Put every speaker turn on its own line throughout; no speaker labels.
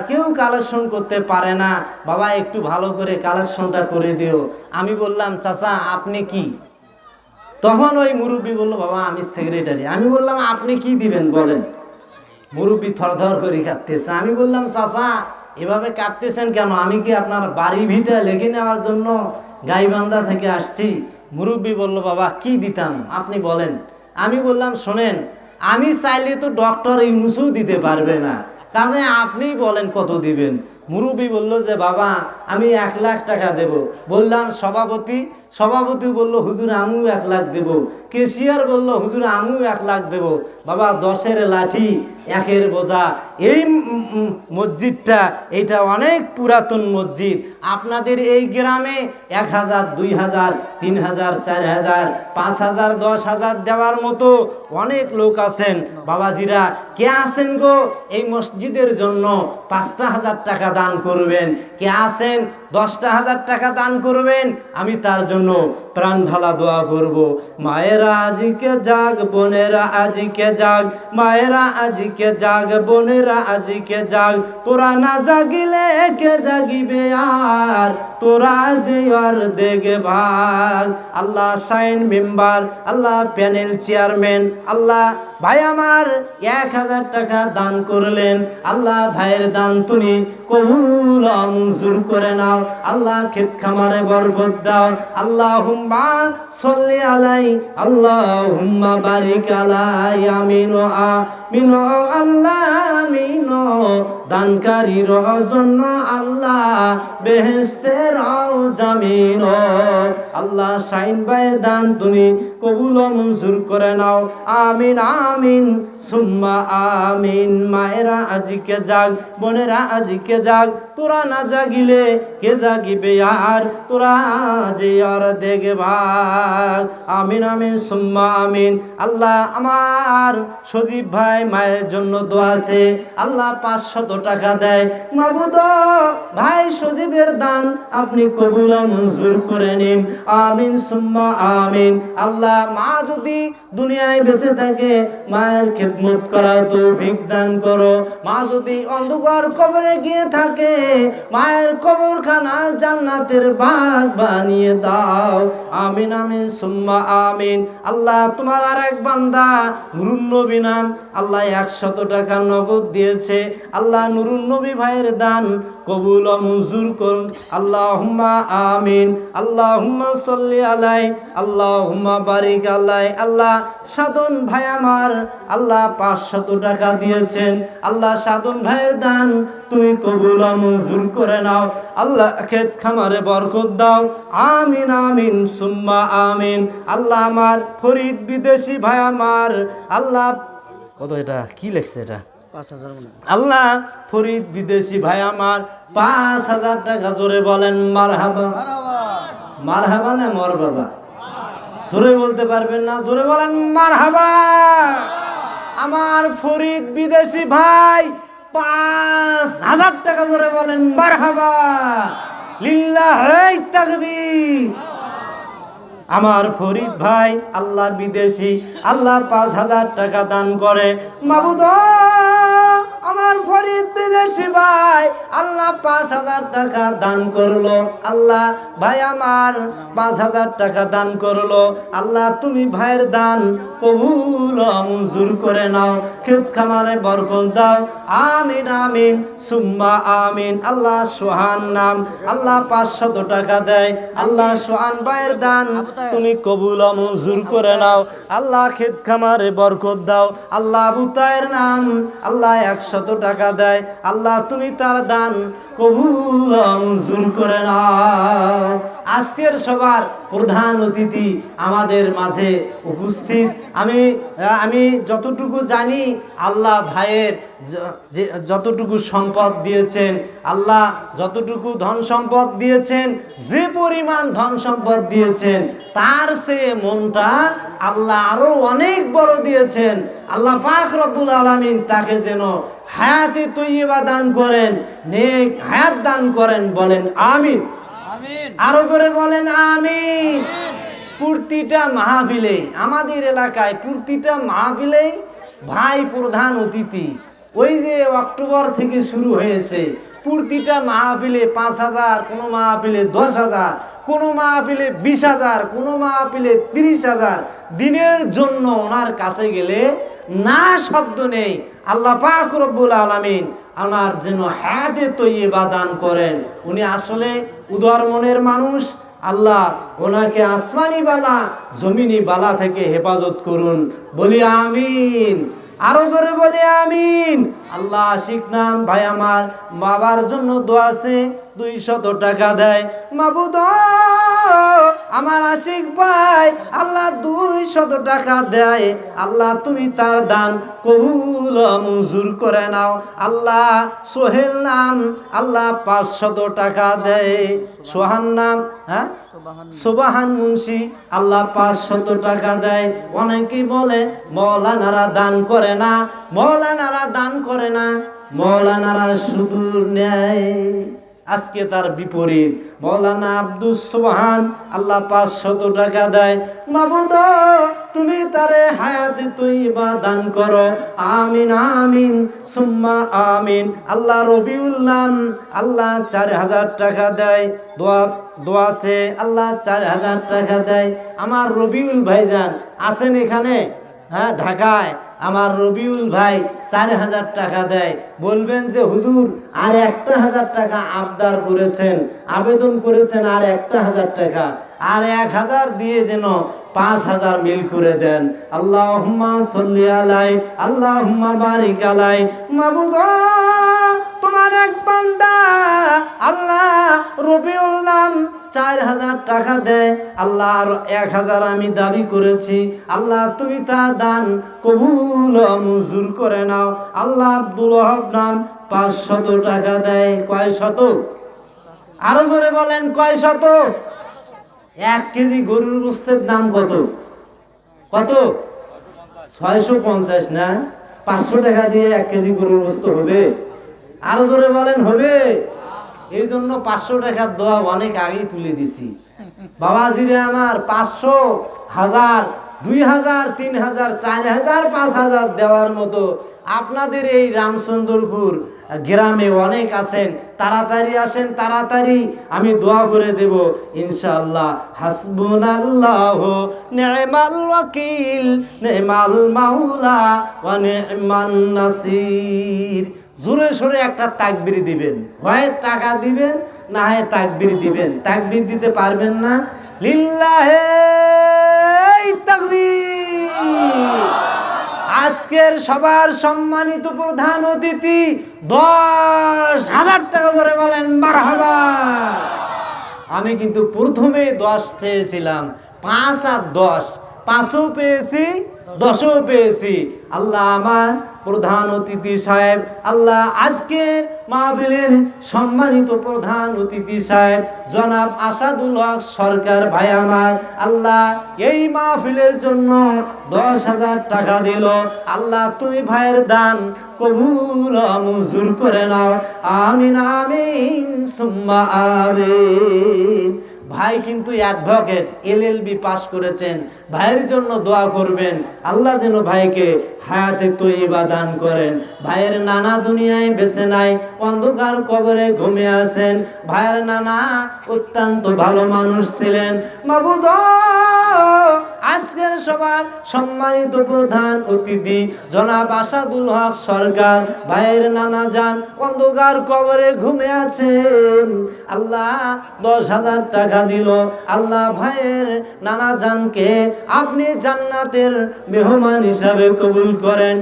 কেউ কালেকশন করতে পারে না, বাবা একটু ভালো করে কালেকশনটা করে দিও। আমি বললাম চাচা আপনি কি? তখন ওই মুরব্বী বলল বাবা আমি সেক্রেটারি। আমি বললাম আপনি কি দিবেন বলেন। মুরব্বী থরথর করে কাঁপতেছে। আমি বললাম চাচা এভাবে কাঁপতেছেন কেন? আমি কি আপনার বাড়ি ভিটা লেগে নেওয়ার জন্য গাইবান্ধা থেকে আসছি? মুরব্বী বলল বাবা কি দিতাম আপনি বলেন। আমি বললাম শোনেন, আমি চাইলে তো ডক্টর ইউনূসও দিতে পারবে না, কাজে আপনিই বলেন কত দিবেন। মুরব্বী বলল যে বাবা আমি 1,00,000 টাকা দেব। বললাম সভাপতি? সভাপতি বলল হুজুর আমিও 1,00,000 দেব। কেশিয়ার বলল হুজুর আমিও 1,00,000 দেব। বাবা 10-এর লাঠি 1-এর বোঝা। এই মসজিদটা এইটা অনেক পুরাতন মসজিদ। আপনাদের এই গ্রামে 1,000, 2,000, 3,000, 4,000, 5,000, 10,000 দেওয়ার মতো অনেক লোক আছেন। বাবাজিরা কে আছেন গো এই মসজিদের জন্য 5,000 টাকা দান করবেন? কে আছেন 10,000 টাকা দান করবেন? আমি তার জন্য প্রাণ ঢালা দোয়া করব। মায়েরা আজিকে জাগ, বোনেরা আজিকে জাগ, মায়েরা আজিকে জাগ, বোনেরা আজিকে জাগ, তোরা না জাগিলে কে জাগিবে আর, তোরা যে আর দেখে ভাগ। আল্লাহ শাইন মেম্বার, আল্লাহ প্যানেল চেয়ারম্যান, আল্লাহ ভাই আমার 1,000 টাকা দান করলেন। আল্লাহ ভাইয়ের দান তুমি কবুল মঞ্জুর করে নাও। আল্লাহ ক্ষেত খামারে বরকত দাও। আল্লাহুম্মা সাল্লি আলাই, আল্লাহুম্মা বারিক আলাই, আমিন ও আমিন ও আল্লাহ আমিন। দানকারীর জন্য আল্লাহ বেহেশতের জামিন। আল্লাহ শাইন ভাইয়ের দান তুমি কবুল মঞ্জুর করে নাও। আমিন আমিন সুম্মা আমিন। মায়েরা আজিকে জাগ, বোনেরা আজিকে জাগ, তোরা না জাগিলে কে জাগিবে আর, তোরা যে আর দেখে ভাগ। আমিন আমিন সুম্মা আমিন। আল্লাহ আমার সজীব ভাই মায়ের জন্য দোয়া আছে, আল্লাহ 500 টাকা দেয়। মাবুদ ভাই সজীবের দান আপনি কবুল মঞ্জুর করে নিন। আমিন সুম্মা আমিন। আল্লাহ মা যদি দুনিয়ায় বেঁচে থাকে মায়ের খেদমত করার তৌফিক দান করো। মা যদি অন্ধকার কবরে গিয়ে থাকে মায়ের কবরখানা জান্নাতের বাগ বানিয়ে দাও। আমিন আমিন সুম্মা আমিন। আল্লাহ তোমার আর এক বান্দা নুরুন নবী নাম, আল্লাহ 100 টাকা নগদ দিয়েছে। আল্লাহ নুরুন নবী ভাইয়ের দান কবুল ও মঞ্জুর করুন। আল্লাহুম্মা আমিন। আল্লাহুম্মা সাল্লি আলাই, আল্লাহুম্মা বারিক আলাই। আল্লাহ সাধন ভাই আমার আল্লাহ 500 টাকা দিয়েছেন। আল্লাহ সাধন ভাইয়ের দান তুমি কবুল ও মঞ্জুর করে নাও। আল্লাহ ক্ষেত খামারে বরকত দাও। আমিন আমিন সুম্মা আমিন। আল্লাহ আমার ফরিদ বিদেশি ভাই আমার আল্লাহ কত, এটা কি লেখছে এটা 5,000। আল্লাহ ফরিদ বিদেশি ভাই আমার 5,000 টাকা। জোরে বলেন মারহাবা। মারহাবা না মর বাবা? জোরে বলতে পারবেন না? জোরে বলেন মারহাবা। আমার ফরিদ বিদেশি ভাই 5,000 টাকা। জোরে বলেন মারহাবা। লিল্লাহি তাকবীর। আমার ফরিদ ভাই আল্লাহ বিদেশি, আল্লাহ 5,000 টাকা দান করে। মাবুদ আমার ফরিদ বিদেশি ভাই আল্লাহ 5,000 টাকা দান করলো। আল্লাহ ভাই আমার 5,000 টাকা দান করলো। আল্লাহ তুমি ভাইয়ের দান কবুল মঞ্জুর করে নাও। ক্ষেত খামারে বরকত দাও। আমিন আমিন সুম্মা আমিন। আল্লাহ সোহান নাম আল্লাহ 500 টাকা দেয়। আল্লাহ সোহান ভাইয়ের দান তুমি কবুল মঞ্জুর করে নাও। আল্লাহ ক্ষেত খামারে বরকত দাও। আল্লাহ বুতায়ের নাম আল্লাহ 100 টাকা দেয়। আল্লাহ তুমি তার দান কবুল মঞ্জুর করে নাও। আজকের সবার প্রধান অতিথি আমাদের মাঝে উপস্থিত। আমি যতটুকু জানি আল্লাহ ভাইয়ের যতটুকু সম্পদ দিয়েছেন, আল্লাহ যতটুকু ধন সম্পদ দিয়েছেন, যে পরিমাণ ধন সম্পদ দিয়েছেন তার চেয়ে মনটা আল্লাহ আরো অনেক বড় দিয়েছেন। আল্লাহ পাক রব্বুল আলামিন তাকে যেন হায়াতে তৈয়বা দান করেন, নেক হায়াত দান করেন। বলেন আমিন। আরো করে বলেন আমিন। প্রতিটা মাহফিলে আমাদের এলাকায় প্রতিটা মাহফিলেই ভাই প্রধান অতিথি, ওই যে অক্টোবর থেকে শুরু হয়েছে, প্রতিটা মাহফিলে 5,000, কোনো মাহফিলে 10,000, কোনো মাহফিলে 20,000, কোনো মাহফিলে 30,000 দিনের জন্য ওনার কাছে গেলে না শব্দ নেই। আল্লাহ পাক রব্বুল আলামিন ওনার যেন হায়াতে তৈয়বা দান করেন। উনি আসলে উদার মনের মানুষ। আল্লাহ ওনাকে আসমানি বালা জমিনি বালা থেকে হেফাজত করুন, বলি আমিন। আরো জোরে বলি আমিন। আল্লাহ আশিক নাম ভাই আমার বাবার জন্য দোয়া আছে, 200 টাকা দেয়। মাবুদ আমার আশিক ভাই আল্লাহ 200 টাকা দেয়। আল্লাহ তুমি তার দান কবুল মঞ্জুর করে নাও। আল্লাহ সোহেল নাম আল্লাহ 500 টাকা দেয়। সোহান নাম, হ্যাঁ সুবাহান মুন্সি আল্লাহ 500 টাকা দেয়। অনেকেই বলে মৌলানারা দান করে না, মৌলানারা দান করে না, মৌলানারা শুধু নেয়। আজকে তার বিপরীত। মৌলানা আব্দুস সুবহান আল্লাহ 500 টাকা দেয়। মাবুদ তুমি তারে হায়াতে তৈয়বা দান করো, আমিন আমিন সুম্মা আমিন। আল্লাহ রবিউল নাম আল্লাহ 4,000 টাকা দেয়। দোয়া আছে, আল্লাহ 4,000 টাকা দেয়। আমার রবিউল ভাইজান আছেন এখানে, হ্যাঁ ঢাকায়। আমার রবিউল ভাই 4,000 টাকা দেয়। বলবেন যে হুজুর আর 1,000 টাকা আবদার করেছেন, আবেদন করেছেন আর 1,000 টাকা, আর 1,000 দিয়ে যেন 5,000 মিল করে দেন। আল্লাহুম্মা সাল্লি আলাই, আল্লাহুম্মা বারিক আলাই। মাবুদ তোমার এক বান্দা আল্লাহ রবিউল নাম 4,000 টাকা দেয়। আল্লাহ আর 1,000 আমি দাবি করেছি। আল্লাহ তুমি তার দান কবুল মঞ্জুর করে নাও। আল্লাহ আব্দুল ওয়াহাব নাম 500 টাকা দেয়। কয় শত? আরো জোরে বলেন কয় শত? 1 কেজি গরুর গোশতের দাম কত? কত? 650 না? 500 টাকা দিয়ে 1 কেজি গরুর গোশত হবে? আরো জোরে বলেন হবে? এই জন্য 500 টাকার দোয়া অনেক আগেই তুলে দিছি। বাবাজিরে আমার 500, 1000, 2000, 3000, 4000, 5000 দেওয়ার মতো আপনাদের এই রামচন্দ্রপুর গ্রামে অনেক আছেন। তাড়াতাড়ি আসেন, তাড়াতাড়ি আমি দোয়া করে দেব ইনশাআল্লাহ। হাসবুনাল্লাহু নি'মাল ওয়াকিল, নি'মাল মাওলা ওয়া নি'মান নাসির। জোরে সোরে একটা তাকবীর দিবেন, হয় টাকা দিবেন না হয় তাকবীর দিবেন। তাকবীর দিতে পারবেন না, লিল্লাহি তাকবীর। আজকের সবার সম্মানিত প্রধান অতিথি 10,000 টাকা করে বলেন মারহাবা। আমি কিন্তু প্রথমে 10 চেয়েছিলাম, 5 আর 10, 5ও পেয়েছি, 10ও পেয়েছি। আল্লাহ আমার প্রধান অতিথি সাহেব, আল্লাহ আজকের মাহফিলের সম্মানিত প্রধান অতিথি সাহেব জনাব আসাদুল হক সরকার ভাই আমার, আল্লাহ এই মাহফিলের জন্য 10,000 টাকা দিল। আল্লাহ তুমি ভাইয়ের দান কবুল মঞ্জুর করে নাও, আমিন আমিন সুম্মা আমিন। ভাই কিন্তু অ্যাডভোকেট, LLB পাস করেছেন। ভাইয়ের জন্য দোয়া করবেন, আল্লাহ যেন ভাইকে হায়াতে তৈয়বা দান করেন। ভাইয়ের নানা দুনিয়ায় বেঁচে নাই, অন্ধকার কবরে ঘুমিয়ে আছেন। ভাইয়ের নানা অত্যন্ত ভালো মানুষ ছিলেন। মাবুদ আজকের সবার সম্মানিত প্রধান অতিথি জনাব আসাদুল হক সরকার ভাইয়ের নানা যান অন্ধকার কবরে ঘুমিয়ে আছেন। আল্লাহ 10,000 টাকা দিল। আল্লাহ ভাইয়ের নানা জানকে আপনি জান্নাতের মেহমান হিসাবে কবুল করেন,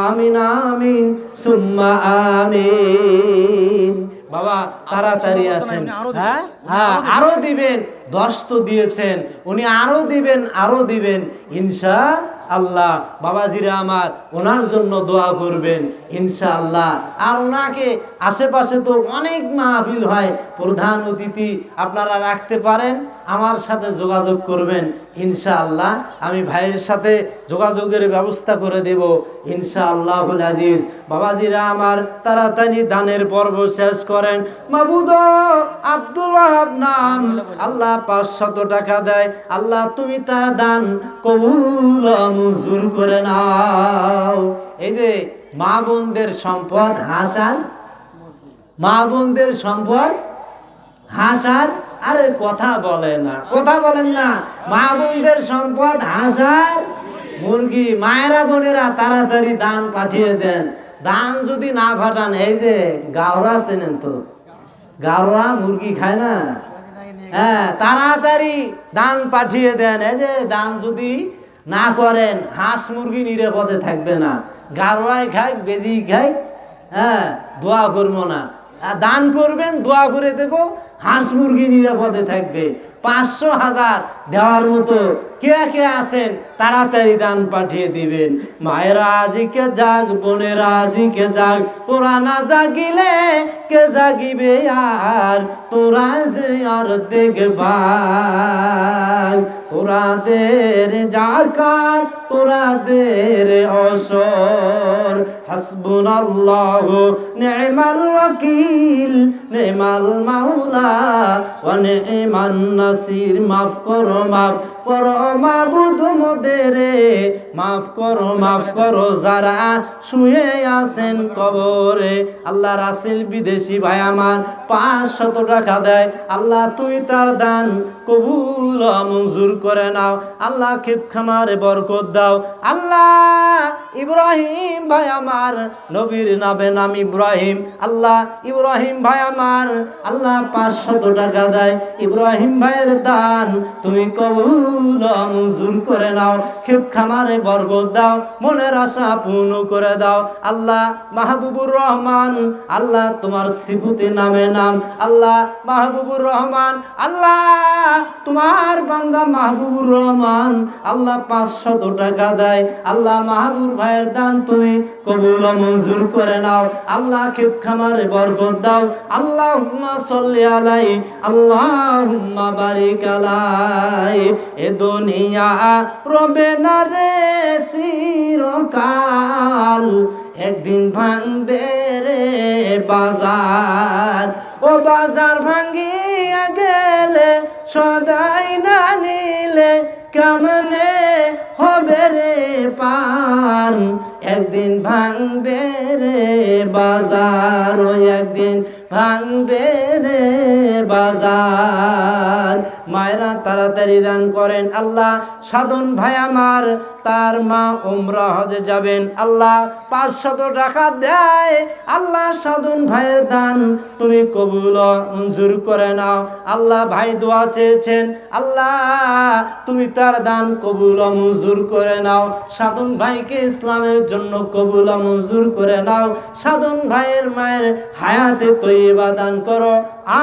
আমিন আমিন সুম্মা আমিন। বাবা তাড়াতাড়ি আসেন। হ্যাঁ হ্যাঁ আরো দিবেন, 10 তো দিয়েছেন, উনি আরো দিবেন, আরো দিবেন ইনশাআল্লাহ। বাবাজিরা আমার ওনার জন্য দোয়া করবেন ইনশাআল্লাহ। আর ওনাকে আশেপাশে তো অনেক মাহফিল হয়, প্রধান অতিথি আপনারা রাখতে পারেন, আমার সাথে যোগাযোগ করবেন ইনশাআল্লাহ। আমি ভাইয়ের সাথে যোগাযোগের ব্যবস্থা করে দেব ইনশাআল্লাহুল আজিজ। বাবাজিরা আমার তাড়াতাড়ি দানের পর্ব শেষ করেন। মাবুদ আব্দুল ওয়াহাব নাম আল্লাহ 500 টাকা দেয়। আল্লাহ তুমি তার দান কবুল মঞ্জুর করে নাও। এই যে মা বোনদের সম্পদ হাঁস আর মা বোনদের সম্পদ হাঁস আর আরে কথা বলেন না মা বোনদের সম্পদ হাঁস আর মুরগি। মায়েরা বোনেরা তাড়াতাড়ি দান পাঠিয়ে দেন। দান যদি না পাঠান, এই যে গাওরা চেনেন তো, গাওরা মুরগি খায় না, হ্যাঁ, তাড়াতাড়ি দান পাঠিয়ে দেন। এই যে দান যদি না করেন, হাঁস মুরগি নিরাপদে থাকবে না। গাওরাই খাই, বেজি খাই, হ্যাঁ, দোয়া করবো না। দান করবেন, দোয়া করে দেবো, হাঁস মুরগি নিরাপদে থাকবে। 500 1000 দেওয়ার মতো কে কে আছেন তাড়াতাড়ি দান পাঠিয়ে দিবেন। মায়েরা আজিকে জাগ, বোনেরা আজিকে জাগ, তোরা না জাগিলে কে জাগিবে আর, তোরা যে আর দেখভাল, তোরাদের জাকাত তোরাদের অসর, হাসবুনাল্লাহু নি'মাল ওয়াকিল, নি'মাল মাওলা ওয়া নি'মান নাসির। মাফ করো মাবুদ মোদেরে, মাফ করো যারা শুয়ে আছেন কবরে। আল্লাহ রাসেল বিদেশি ভাই আমার 500 টাকা দেয়, আল্লাহ তুই তার দান কবুল মঞ্জুর করে নাও। আল্লাহ ক্ষেত খামারে বরকত দাও। আল্লাহ ইব্রাহিম ভাই আমার, নবীর নাম ইব্রাহিম, আল্লাহ ইব্রাহিম ভাই আমার, আল্লাহ 500 টাকা দেয়। ইব্রাহিম ভাইয়ের দান তুমি কবুল মঞ্জুর করে নাও। ক্ষেত খামারে বরকত দাও, মনের আশা পূর্ণ করে দাও। আল্লাহ মাহবুবুর রহমান, আল্লাহ তোমার সিফতি নামে নাম, আল্লাহ মাহবুবুর রহমান, আল্লাহ তোমার বান্দা মাহবুবুর রহমান, আল্লাহ 500 টাকা দেয়। আল্লাহ মাহবুব ভাইয়ের দান তুমি কবুল মঞ্জুর করে নাও। আল্লাহ ক্ষেত খামারে বরকত দাও। আল্লাহুম্মা সাল্লি আলাই, আল্লাহুম্মা বারিক আলাই। এ দুনিয়া রবে না রে চিরকাল, একদিন ভাঙবে রে বাজার, ও বাজার ভাঙ্গিয়া গেলে সদাই না নিলে কেমনে হবে রে পান, একদিন ভাঙবে রে বাজার, ও একদিন ভাঙবে রে বাজার। মায়েরা তাড়াতাড়ি দান করেন। আল্লাহ সাধন ভাই আমার, তার মা উমরা হজে যাবেন, আল্লাহ 500 টাকা দেয়। আল্লাহ সাধন ভাইয়ের দান তুমি কবুল মঞ্জুর করে নাও। আল্লাহ ভাই দোয়া চেয়েছেন, আল্লাহ তুমি তার দান কবুল মঞ্জুর করে নাও। সাধন ভাইকে ইসলামের জন্য কবুল মঞ্জুর করে নাও। সাধন ভাইয়ের মায়ের হায়াতে তৈবা দান করো,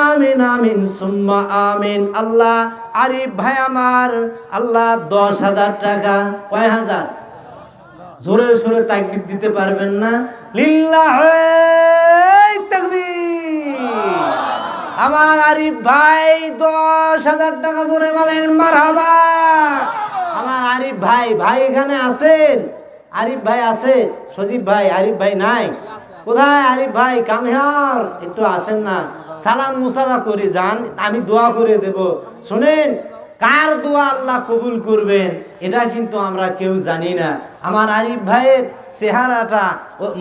আমিন আমিন সুম্মা আমিন। আল্লাহ আরিফ ভাই আমার, আল্লাহ 10,000 টাকা, কয় হাজার? জোরে সোরে তাকবীর দিতে পারবেন না? লিল্লাহি তাকবীর। আমার আরিফ ভাই 10,000 টাকা, জোরে বলেন মারহাবা। আমার আরিফ ভাই, ভাই এখানে আছেন? আরিফ ভাই আছে? সজীব ভাই, আরিফ ভাই নাই? কোথায় আরিফ ভাই? কাম হিয়ার, একটু আসেন না, সালাম মুসাফা করে যান, আমি দোয়া করে দেব। শুনেন, কার দোয়া আল্লাহ কবুল করবেন এটা কিন্তু আমরা কেউ জানি না। আমার আরিফ ভাইয়ের চেহারাটা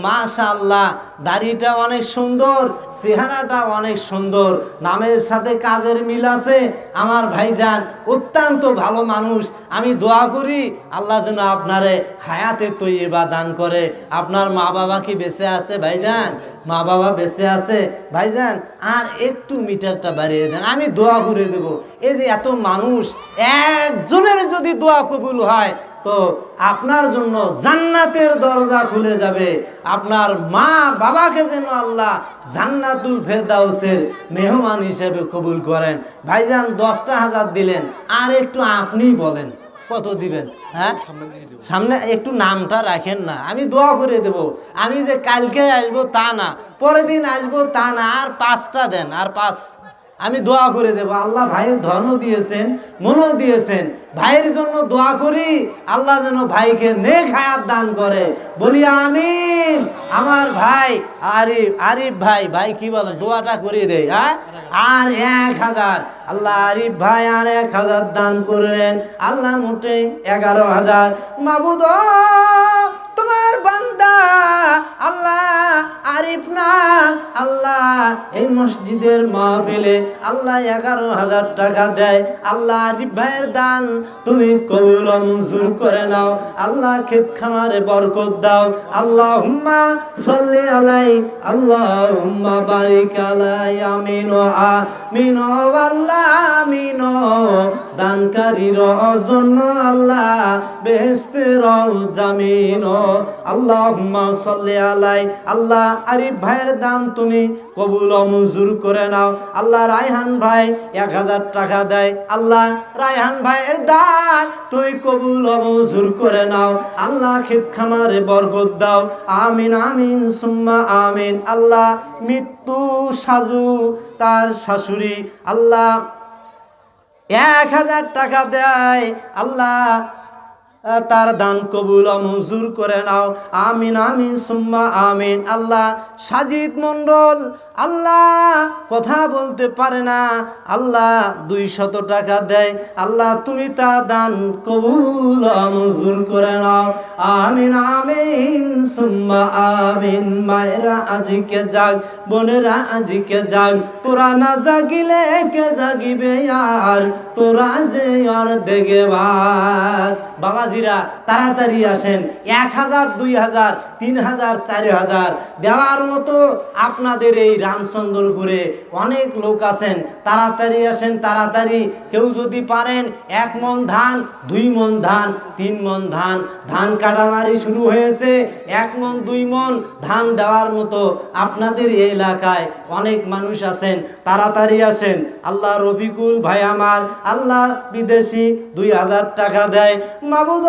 মাশাআল্লাহ, দাড়িটা অনেক সুন্দর, চেহারাটা অনেক সুন্দর, নামের সাথে কাজের মিল আছে। আমার ভাইজান অত্যন্ত ভালো মানুষ। আমি দোয়া করি আল্লাহ যেন আপনারে হায়াতে তৈয়বা দান করে। আপনার মা বাবা কি বেঁচে আছে ভাইজান? মা বাবা বেঁচে আছে ভাইজান? আর একটু মিটারটা বাড়িয়ে দেন, আমি দোয়া করে দেব। এই যে এত মানুষ, একজনের যদি দোয়া কবুল হয় তো আপনার জন্য জান্নাতের দরজা খুলে যাবে। আপনার মা বাবাকে যেন আল্লাহ জান্নাতুল ফেরদাউসের মেহমান হিসেবে কবুল করেন। ভাইজান 10,000 দিলেন, আর একটু আপনি বলেন কত দিবেন? হ্যাঁ, সামনে একটু নামটা রাখেন না, আমি দোয়া করে দেব। আমি যে কালকে আসবো তা না, পরের দিন আসবো তা না, আর 5টা দেন, আর 5 আমি দোয়া করে দেব। আল্লাহ ভাইয়ের ধনও দিয়েছেন, মনও দিয়েছেন, ভাইয়ের জন্য দোয়া করি আল্লাহ যেন ভাইকে নেক হায়াত দান করে। বলি আমিন। আমার ভাই আরিফ ভাই, ভাই কি বলে, দোয়াটা করে দেয়। হ্যাঁ, আর 1,000 আল্লাহ আরিফ ভাই আর 1,000 দান করলেন। আল্লাহ মোটে 11,000। মাবুদ তুমি তোমার বান্দা আল্লাহ আরিফ নাম আল্লাহ এই মসজিদের মাহফিলে আল্লাহ 11,000 টাকা দেয়। আল্লাহ আরিফ ভাইয়ের দান তুমি কবুল ও মঞ্জুর করে নাও। আল্লাহ ক্ষেত খামারে বরকত দাও। আল্লাহুম্মা সাল্লি আলাই আল্লাহুম্মা বারিক আলাই আমিন ও আমিন ও আল্লাহ আমিন। দানকারীর জন্য আল্লাহ বেহেশতের জামিন। আল্লাহুম্মা সাল্লি আলাই আল্লাহ আরিফ ভাইয়ের দান তুমি কবুল ও মঞ্জুর করে নাও। আল্লাহ রায়হান ভাই 1,000 টাকা দেয়। আল্লাহ রায়হান ভাইয়ের দান তুমি কবুল ও মঞ্জুর করে নাও। আল্লাহ ক্ষেত খামারে বরকত দাও। আমিন আমিন সুম্মা আমিন। আল্লাহ মৃত্যু সাজু তার শাশুড়ি আল্লাহ 1,000 টাকা দেয়। আল্লাহ তার দান কবুল ও মঞ্জুর করে নাও। আমিন আমিন সুম্মা আমিন। আল্লাহ সাজিদ মণ্ডল আল্লাহ কথা বলতে পারে না, আল্লাহ 200 টাকা দেয়। আল্লাহ তুমি তার দান কবুল ও মঞ্জুর করে নাও। আমিন আমিন সুম্মা আমিন। মায়েরা আজিকে জাগ, বোনেরা আজিকে জাগ, তোরা না জাগিলে কে জাগিবে আর, তোরা যে আর দেখে ভাগ। বাবাজিরা তাড়াতাড়ি আসেন। 1,000, 2,000, 3,000, 4,000 দেওয়ার মতো আপনাদের এই রামচন্দ্রপুরে অনেক লোক আছেন। তাড়াতাড়ি আসেন, তাড়াতাড়ি। কেউ যদি পারেন 1 মণ ধান, 2 মণ ধান, 3 মণ ধান, ধান কাটামারি শুরু হয়েছে। 1 মণ 2 মণ ধান দেওয়ার মতো আপনাদের এই এলাকায় অনেক মানুষ আছেন। তাড়াতাড়ি আসেন। আল্লাহ রফিকুল ভাই আমার আল্লাহ বিদেশি 2,000 টাকা দেয়। মাবুদ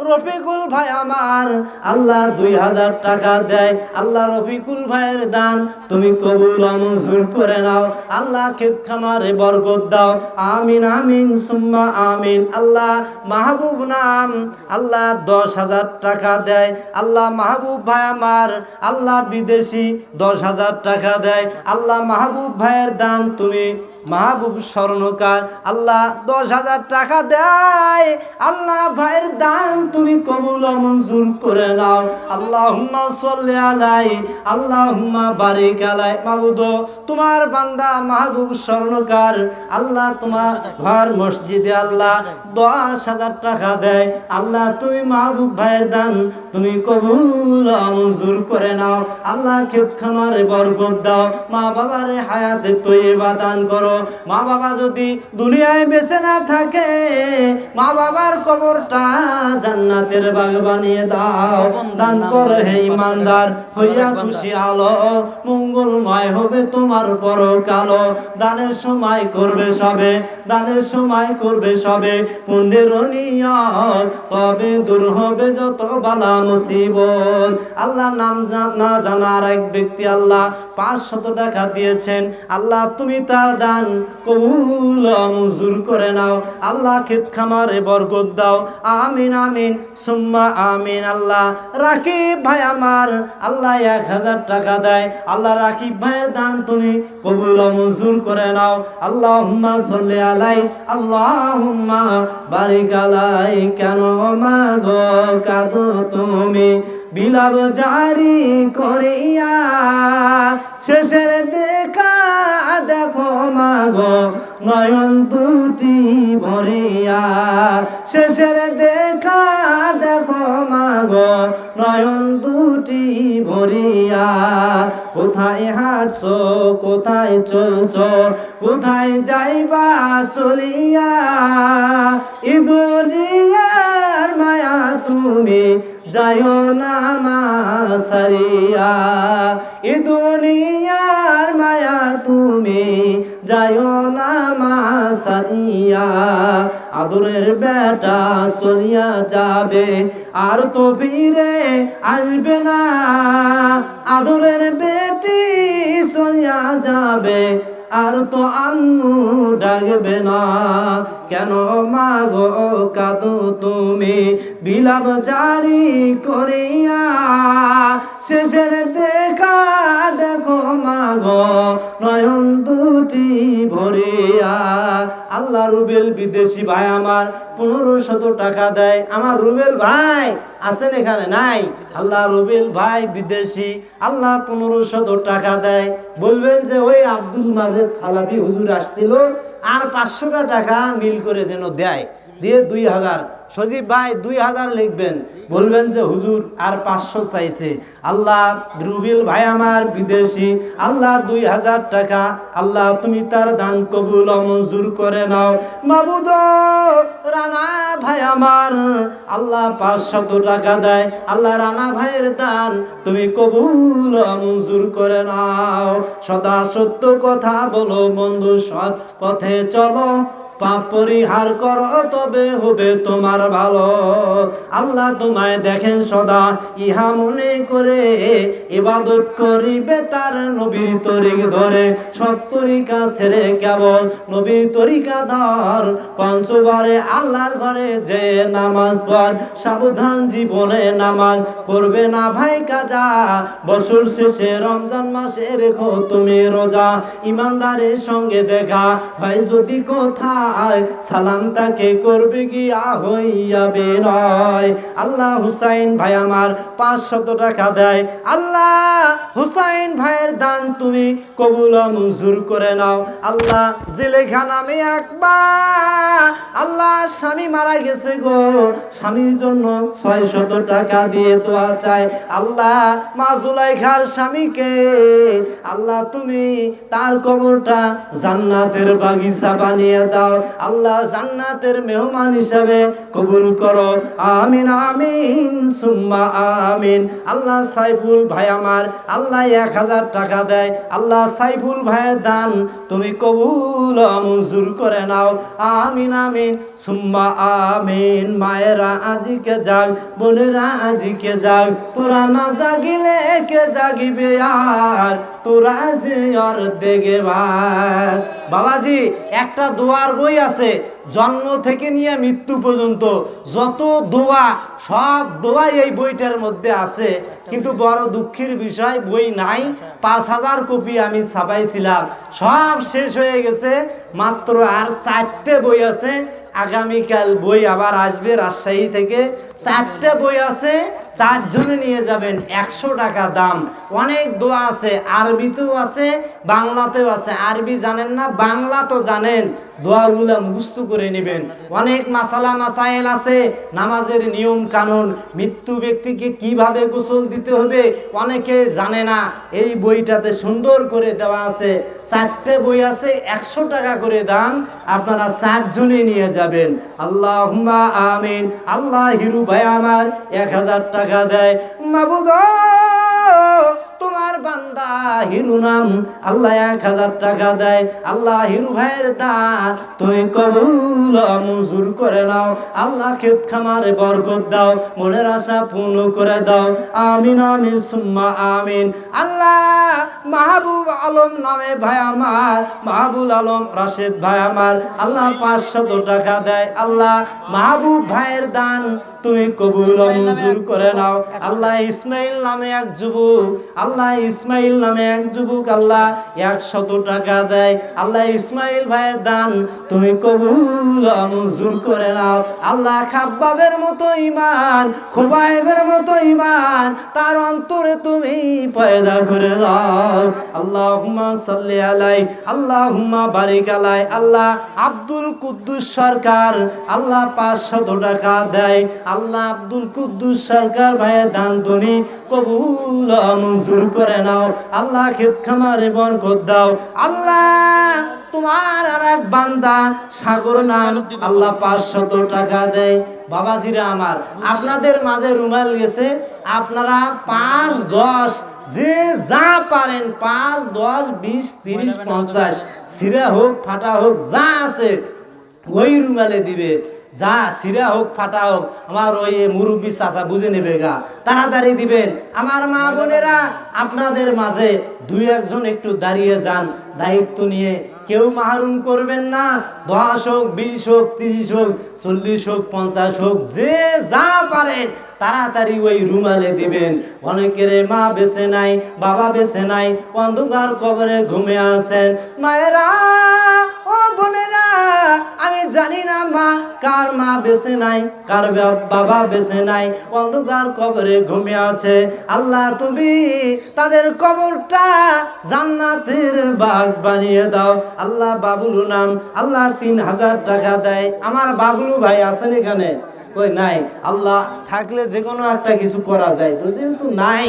রফিকুল ভাই আমার আল্লাহ 2,000 টাকা দেয়। আল্লাহ রফিকুল ভাইয়ের দান তুমি কবুল ও মঞ্জুর করে নাও। আল্লাহ ক্ষেত খামারে বরকত দাও। আমিন আমিন সুম্মা আমিন। আল্লাহ মাহবুব নাম আল্লাহ 10,000 টাকা দেয়। আল্লাহ মাহবুব ভাই আমার আল্লাহ বিদেশি 10,000 টাকা দেয়। আল্লাহ মাহবুব ভাইয়ের দান তুমি মাহবুব স্বর্ণকার আল্লাহ 10,000 টাকা দেয়। আল্লাহ ভাইয়ের দান তুমি কবুল ও মঞ্জুর করে নাও। আল্লাহুম্মা সাল্লি আলাই আল্লাহুম্মা বারিক আলাই। মাবুদ তোমার বান্দা মাহবুব স্বর্ণকার আল্লাহ তোমার ঘর মসজিদে আল্লাহ 10,000 টাকা দেয়। আল্লাহ তুমি মাহবুব ভাইয়ের দান তুমি কবুল ও মঞ্জুর করে নাও। আল্লাহ ক্ষেত খামারে বরকত দাও। মা বাবার হায়াতে তৈয়বা দান করো। মা বাবা যদি দুনিয়ায় বেঁচে না থাকে, মা বাবার কবরটা জান্নাতের বাগ বানিয়ে দাও। দান করে হে ইমানদার হইয়া খুশি আলো, মঙ্গলময় হবে তোমার পরকাল। দানের সময় করবে সবে, দানের সময় করবে সবে, পুণ্যের নিয়ত তবে দূর হবে যত বালা মুসিবত। আল্লাহ নাম না জানার এক ব্যক্তি আল্লাহ 500 টাকা দিয়েছেন। আল্লাহ তুমি তার দান কবুল ও মঞ্জুর করে নাও। আল্লাহ ক্ষেত খামারে বরকত দাও। আমিন আমিন সুম্মা আমিন। আল্লাহ রাকিব ভাই আমার আল্লাহ 1,000 টাকা দেয়। আল্লাহ রাকিব ভাইয়ের দান তুমি কবুল ও মঞ্জুর করে নাও। আল্লাহুম্মা সাল্লি আলাই আল্লাহুম্মা বারিক আলাই। কেন মাগো কাঁদো তুমি বিলাপ জারি করিয়া, শেষের দেখা দেখো মাগো নয়ন দুটি ভরিয়া, শেষের দেখা দেখো মাগো নয়ন দুটি ভরিয়া। কোথায় হাঁটছো, কোথায় চলছো, কোথায় যাইবা চলিয়া, এ দুনিয়ার মায়া তুমি যাইও না মা সারিয়া, এ দুনিয়ার মায়া তুমি যাইও না মা সারিয়া। আদরের বেটা চলিয়া যাবে আর তো ফিরে আসবে না, আদরের বেটি চলিয়া যাবে আর তো আম্মু ডাকবে না। কেন মাগো কাঁদো তুমি বিলাপ জারি করিয়া, শেষের দেখা দেখো মাগো নয়ন দুটি ভরিয়া। করিয়া। আল্লাহ রুবেল বিদেশি ভাই আমার 1500 টাকা দেয়। আমার রুবেল ভাই আছেন এখানে? নাই। আল্লাহ রুবেল ভাই বিদেশি, আল্লাহ 1500 টাকা দেয়। বলবেন যে ওই আব্দুল মাজেদ সালাফি হুজুর আসছিল, আর 500 টাকা মিল করে যেন দেয়, দিয়ে 2000। সজীব ভাই 2000 লিখবেন, বলবেন যে হুজুর আর 500 চাইছে। আল্লাহ রুবেল ভাই আমার বিদেশি, আল্লাহ 2000 টাকা, আল্লাহ তুমি তার দান কবুল ও মঞ্জুর করে নাও। মাবুদ রানা ভাই আমার, আল্লাহ 500 টাকা দেয়। আল্লাহ রানা ভাইয়ের দান তুমি কবুল ও মঞ্জুর করে নাও। সদা সত্য কথা বলো বন্ধু, সৎ পথে চলো, পাপ পরিহার করো তবে হবে তোমার ভালো। আল্লাহ তোমায় দেখেন সদা, ইহা মনে করে ইবাদত করিবে তার নবীর তরিক ধরে। সব তরিকা ছেড়ে কেবল নবীর তরিকা ধর, পঞ্চবারে আল্লাহর ঘরে যে নামাজ পড়। সাবধান জীবনে নামাজ করবে না ভাই কাজা, বছর শেষে রমজান মাসে রেখো তুমি রোজা। ইমানদারের সঙ্গে দেখা ভাই যদি কোথায়, সালাম তাকে করবে গিয়া হইয়া বিনয়। আল্লাহ হুসাইন ভাই আমার 500 টাকা দেয়। আল্লাহ হুসাইন ভাইয়ের দান তুমি কবুল ও মঞ্জুর করে নাও। আল্লাহ জেলেখা নামে একবার, আল্লাহ স্বামী মারা গেছে গো, স্বামীর জন্য 600 টাকা দিয়ে দোয়া চায়। আল্লাহ মা জুলাইখার স্বামীকে আল্লাহ তুমি তার কবরটা জান্নাতের বাগিচা বানিয়ে দাও। আল্লাহ জান্নাতের মেহমান হিসাবে কবুল করো। আমিন আমিন সুম্মা আমিন। আল্লাহ সাইফুল ভাই আমার, আল্লাহ 1000 টাকা দেয়। আল্লাহ সাইফুল ভাইয়ের দান তুমি কবুল ও মঞ্জুর করে নাও। আমিন আমিন সুম্মা আমিন। মায়েরা আজিকে যাক, বোনেরা আজিকে যাক, তোরা না জাগিলে কে জাগিবে আর, তোরা যে আর দেগে ভাই। বাবাজি একটা দোয়ার বই আছে, জন্ম থেকে নিয়ে মৃত্যু পর্যন্ত যত দোয়া, সব দোয়া এই বইটার মধ্যে আছে। কিন্তু বড় দুঃখের বিষয় বই নাই। 5000 কপি আমি ছাপাইছিলাম, সব শেষ হয়ে গেছে। মাত্র আর 4টে বই আছে। আগামীকাল বই আবার আসবে রাজশাহী থেকে। 4টে বই আছে, 4 জনে নিয়ে যাবেন, 100 টাকা দাম। অনেক দোয়া আছে, আরবিতেও আছে, বাংলাতেও আছে। আরবি জানেন না, বাংলা তো জানেন, দোয়াগুলো মুখস্থ করে নেবেন। অনেক মাসালা মাসাইল আছে, নামাজের নিয়ম কানুন, মৃত্যু ব্যক্তিকে কিভাবে গোসল দিতে হবে অনেকে জানে না। এই বইটাতে সুন্দর করে দেওয়া আছে। 4টে বই আছে, 100 টাকা করে দাম। আপনারা 4 জনে নিয়ে যাবেন। আল্লাহুম্মা আমিন। আল্লাহ হিরু ভাই আমার 1000 টাকা দেয়। মাবুদ তোমার বান্দা হিরু নাম, আল্লাহ 1000 টাকা দেয়। আল্লাহ হিরু ভাইয়ের দান তুমি কবুল ও মঞ্জুর করে নাও। আল্লাহ ক্ষেত খামারে বরকত দাও, মনের আশা পূর্ণ করে দাও। আমিন আমিন সুম্মা আমিন। আল্লাহ মাহবুব আলম নামে ভাই আমার, মাহবুব আলম রাশেদ ভাই আমার, আল্লাহ 500 টাকা দেয়। আল্লাহ মাহবুব ভাইয়ের দান তুমি কবুল ও মঞ্জুর করে নাও। আল্লাহ ইসমাইল নামে এক যুবক, আল্লাহ ইসমাইল নামে এক যুবক, আল্লাহ 100 টাকা দেয়। আল্লাহ ইসমাইল ভাইয়ের দান তুমি কবুল ও মঞ্জুর করে নাও। আল্লাহ খাব্বাবের মতো ঈমান, খুবাইবের মতো ঈমান তার অন্তরে তুমি পয়দা করে দাও। আল্লাহুম্মা সাল্লি আলাই, আল্লাহুম্মা বারিক আলাই। আল্লাহ আব্দুল কুদ্দুস সরকার, আল্লাহ 500 টাকা দেয়। আল্লাহ আব্দুল কুদ্দুস সরকার ভাইয়ের দান তুমি কবুল ও মঞ্জুর করে নাও। আল্লাহ ক্ষেত খামারে বরকত দাও। আল্লাহ তোমার আর এক বান্দা সাগর নাম, আল্লাহ 500 টাকা দেয়। বাবাজিরা আমার, আপনাদের মাঝে রুমাল গেছে, আপনারা 5, 10 যে যা পারেন, 5, 10, 20, 30, 50 ছিঁড়া হোক ফাটা হোক যা আছে ওই রুমালে দিবে। যা ছিঁড়া হোক ফাটা হোক, আমার ওই মুরব্বী চাচা বুঝে নেবে গা, তাড়াতাড়ি দিবেন। আমার মা বোনেরা আপনাদের মাঝে 2-1 জন একটু দাঁড়িয়ে যান, দায়িত্ব নিয়ে। কেউ মাহরুম করবেন না। 10 হোক, 20 হোক, 30 হোক, 40 হোক, 50 হোক, যে যা পারেন তাড়াতাড়ি ওই রুমালে দিবেন। অনেকের মা বেঁচে নাই, বাবা বেঁচে নাই, অন্ধকার কবরে ঘুমে আছেন। মায়েরা ও বোনেরা, আমি জানি না কার মা বেঁচে নাই, কার বাবা বেঁচে নাই, অন্ধকার কবরে ঘুমিয়ে আছে। আল্লাহ তুমি তাদের কবরটা জান্নাতের বাগ বানিয়ে দাও। আল্লাহ বাবুলু নাম, আল্লাহ 3000 টাকা দেয়। আমার বাবুলু ভাই আছেন এখানে? কই নাই। আল্লাহ থাকলে যে কোনো একটা কিছু করা যায়, তো যেহেতু নাই,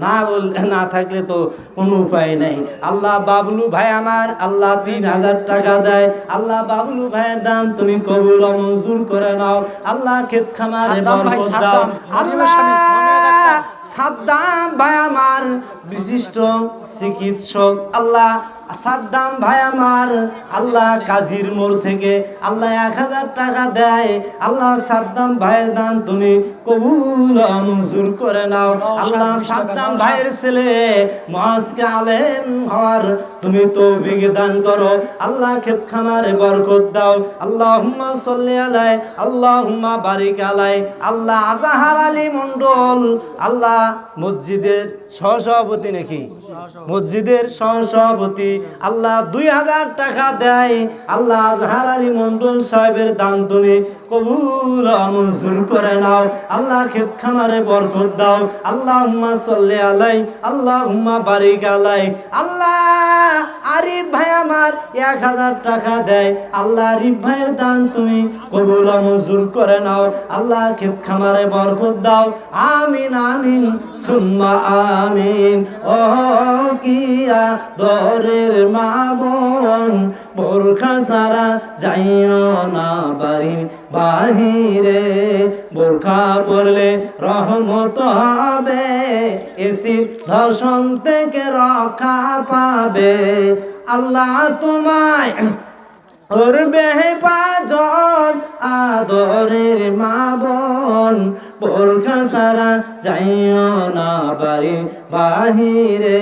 না বললে না থাকলে তো কোনো উপায় নাই। আল্লাহ বাবলু ভাই আমার, আল্লাহ 3000 টাকা দেয়। আল্লাহ বাবলু ভাইয়ের দান তুমি কবুল ও মঞ্জুর করে নাও। আল্লাহ ক্ষেত খামারে বরকত দাও। আল্লাহ সাদ্দাম ভাই আমার বিশিষ্ট চিকিৎসক, আল্লাহ সাদ্দাম ভাই আমার, আল্লাহ কাজীর মোড় থেকে আল্লাহ 1000 টাকা দেয়। আল্লাহ সাদ্দাম ভাইয়ের দান তুমি কবুল ও মঞ্জুর করে নাও। আল্লাহ সাদ্দাম ভাইয়ের ছেলে মুআজকে আলেম হওয়ার তুমি তৌফিক দান করো। আল্লাহ ক্ষেত খামারে বরকত দাও। আল্লাহুম্মা সাল্লি আলাই, আল্লাহুম্মা বারিক আলাই। আল্লাহ আজাহার আলী মন্ডল, আল্লাহ মসজিদের সহসভাপতি নাকি, মসজিদের সহসভাপতি, আল্লাহ 2000 টাকা দেয়। আল্লাহ আজহার আলী মন্ডল সাহেবের দান তুমি কবুল ও মঞ্জুর করে নাও। আল্লাহ ক্ষেত খামারে বরকত দাও। আল্লাহুম্মা সাল্লি আলাই, আল্লাহুম্মা বারিক আলাই। আল্লাহ আরিফ ভাই আমার 1000 টাকা দেয়। আল্লাহ আরিফ ভাইয়ের দান তুমি কবুল ও মঞ্জুর করে নাও। আল্লাহ ক্ষেত খামারে বরকত দাও। আমিন আমিন সুম্মা আমিন। ও কিয়া দরের মা বোন, বোরখা সারা যাইও না বাড়ির বাহিরে। বোরখা পরলে রহমত হবে, এসির ধর্ষণ থেকে রক্ষা পাবে। আল্লাহ তোমায় করবে হেফাজত, আদরের মা বোন, বোরখা সারা যাইও না বাড়ির বাহিরে।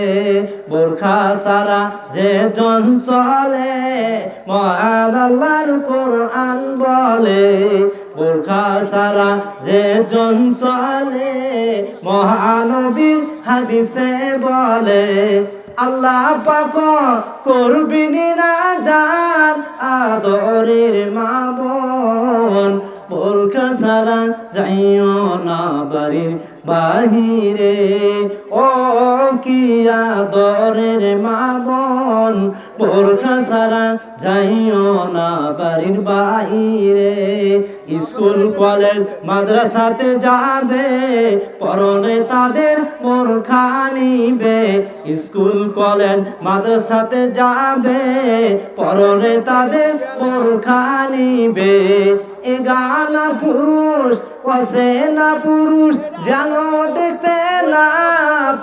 বোরখা সারা যে জন চলে, মহান আল্লাহর কোরআন বলে। বোরখা সারা যে জন চলে, মহানবীর হাদিসে বলে। আল্লাহ পাক করবিনি না জান, আদরের মা বোন, বোরখা সারা যাইও না বাড়ির বাহিরে। ও কি আদরের মা বোন, বোরখা সারা যাইও না বাড়ির বাহিরে। স্কুল কলেজ মাদ্রাসাতে যাবে, পরনে তাদের বোরখা নিবে। স্কুল কলেজ মাদ্রাসাতে যাবে, পরনে তাদের বোরখা নিবে। এ গানা পুরুষ কসে না পুরুষ, যেন দেখতে না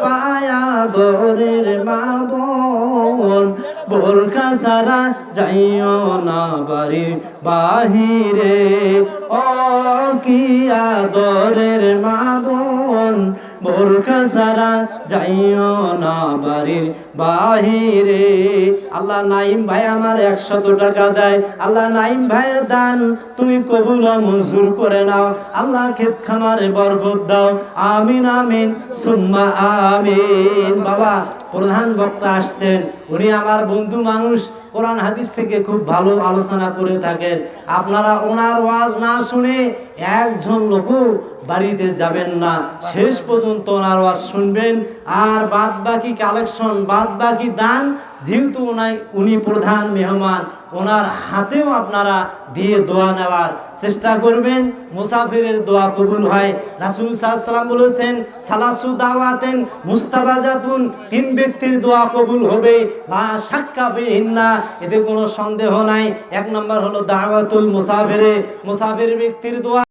পায়া দরের মা বোন, বোরখা সারা যাইও না বাড়ির বাহিরে। ও কি আদরের মা বোন, বোরখা সারা যাইও না বাড়ির বাহিরে। আল্লাহ নাইম ভাই আমার 100 টাকা দেয়। আল্লাহ নাইম ভাইয়ের দান তুমি কবুল ও মঞ্জুর করে নাও। আল্লাহ ক্ষেত খামারে বরকত দাও। আমিন আমিন সুম্মা আমিন। বাবা প্রধান বক্তা আসছেন, উনি আমার বন্ধু মানুষ, কোরআন হাদিস থেকে খুব ভালো আলোচনা করে থাকেন। আপনারা ওনার ওয়াজ না শুনে একজন লোকও বাড়িতে যাবেন না, শেষ পর্যন্ত ওনার ওয়াজ শুনবেন। আর বাদ বাকি কালেকশন, বাদ বাকি দান, যেহেতু উনি প্রধান মেহমান, ওনার হাতেও আপনারা দিয়ে দোয়া নেওয়ার চেষ্টা করবেন। মুসাফিরের দোয়া কবুল হয়। রাসূল সাল্লাল্লাহু আলাইহি ওয়াসাল্লাম বলেছেন, সালাসু দাওয়াতেন মুস্তাবাজাতুন, 3 ব্যক্তির দোয়া কবুল হবে, লা শাক্কা বিহিন্না, এতে কোনো সন্দেহ নাই। 1 নম্বর হলো দাওয়াতুল মুসাফিরে, মুসাফির ব্যক্তির দোয়া।